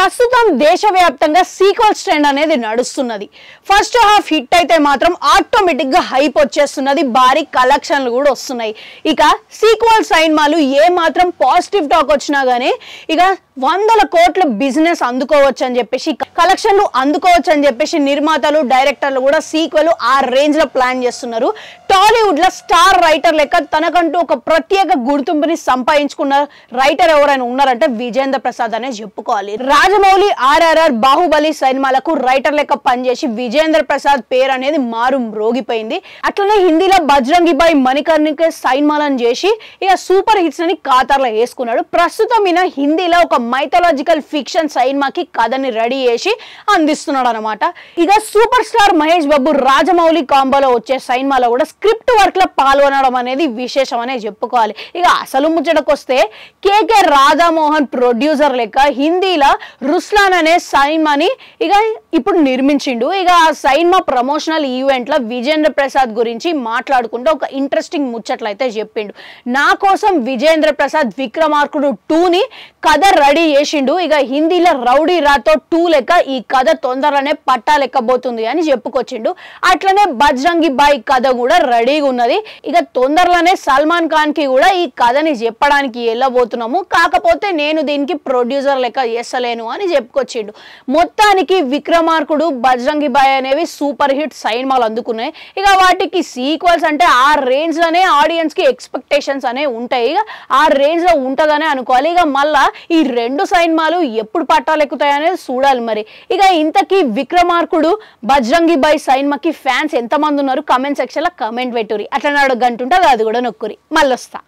ప్రస్తుతం దేశవ్యాప్తంగా sequels trend అనేది నడుస్తున్నది. ఫస్ట్ హాఫ్ హిట్ అయితే మాత్రం ఆటోమేటిక్ గా హైప్ వచ్చేస్తున్నది, భారీ కలెక్షన్లు కూడా వస్తున్నాయి. ఇక సీక్వెల్ సినిమాలు ఏ మాత్రం పాజిటివ్ టాక్ వచ్చినా గానీ ఇక 100 కోట్ల బిజినెస్ అందుకోవచ్చు అని చెప్పేసి, కలెక్షన్లు అందుకోవచ్చు అని చెప్పేసి నిర్మాతలు డైరెక్టర్లు కూడా సీక్వెల్ ఆ రేంజ్ లో ప్లాన్ చేస్తున్నారు. టాలీవుడ్ లో స్టార్ రైటర్ లెక్క తనకంటూ ఒక ప్రత్యేక గుర్తింపుని సంపాదించుకున్న రైటర్ ఎవరైనా ఉన్నారంటే విజేంద్ర ప్రసాద్ అనే చెప్పుకోవాలి. రాజమౌళి RRR బాహుబలి సినిమాలకు రైటర్ లెక్క పనిచేసి విజేంద్ర ప్రసాద్ పేరు అనేది మారు మ్రోగిపోయింది. అట్లనే హిందీలో బజరంగి భాయ్ మణికర్ణిక సినిమాలను చేసి ఇక సూపర్ హిట్స్ అని ఖాతాలో వేసుకున్నాడు. ప్రస్తుతం ఈయన హిందీలో ఒక మైథాలజికల్ ఫిక్షన్ సినిమాకి కథని రెడీ చేసి అందిస్తున్నాడు అనమాట. ఇక సూపర్ స్టార్ మహేష్ బాబు రాజమౌళి కాంబోలో వచ్చే సినిమాలో కూడా స్క్రిప్ట్ వర్క్ లో పాల్గొనడం అనేది విశేషం అనే చెప్పుకోవాలి. ఇక అసలు ముచ్చటకు వస్తే KK రాధామోహన్ ప్రొడ్యూసర్ లెక్క హిందీలో రుస్లాన్ అనే సినిమాని ఇక ఇప్పుడు నిర్మించిండు. ఇక ఆ సినిమా ప్రమోషనల్ ఈవెంట్ లో విజేంద్ర ప్రసాద్ గురించి మాట్లాడుకుంటూ ఒక ఇంట్రెస్టింగ్ ముచ్చట్లయితే చెప్పిండు. నా కోసం విజేంద్ర ప్రసాద్ విక్రమార్కుడు 2ని కథ రెడీ చేసిండు. ఇక హిందీలో రౌడీ రాతో 2 లెక్క ఈ కథ తొందరలోనే పట్టాలెక్కబోతుంది అని చెప్పుకొచ్చిండు. అట్లనే బజరంగి భాయ్ కథ కూడా రెడీగా ఉన్నది. ఇక తొందరలోనే సల్మాన్ ఖాన్ కి కూడా ఈ కథని చెప్పడానికి వెళ్ళబోతున్నాము, కాకపోతే నేను దీనికి ప్రొడ్యూసర్ లెక్క చేస్తలేను అని చెప్పుకొచ్చిండు. మొత్తానికి విక్రమార్కుడు బజరంగి భాయ్ అనేవి సూపర్ హిట్ సినిమాలు అందుకున్నాయి. ఇక వాటికి సీక్వెల్స్ అంటే ఆ రేంజ్ లోనే ఆడియన్స్ కి ఎక్స్పెక్టేషన్స్ అనేవి ఉంటాయి. ఇక ఆ రేంజ్ లో ఉంటదనే అనుకోవాలి. ఇక మళ్ళా ఈ 2 సినిమాలు ఎప్పుడు పట్టాలు ఎక్కుతాయనేది చూడాలి. మరి ఇక ఇంతకీ విక్రమార్కుడు బజరంగి భాయ్ సినిమాకి ఫ్యాన్స్ ఎంతమంది ఉన్నారు కమెంట్ సెక్షన్ లో కమెంట్ పెట్టురి. అట్లా గంటుంటుంది, అది కూడా నొక్కురి. మళ్ళొస్తా.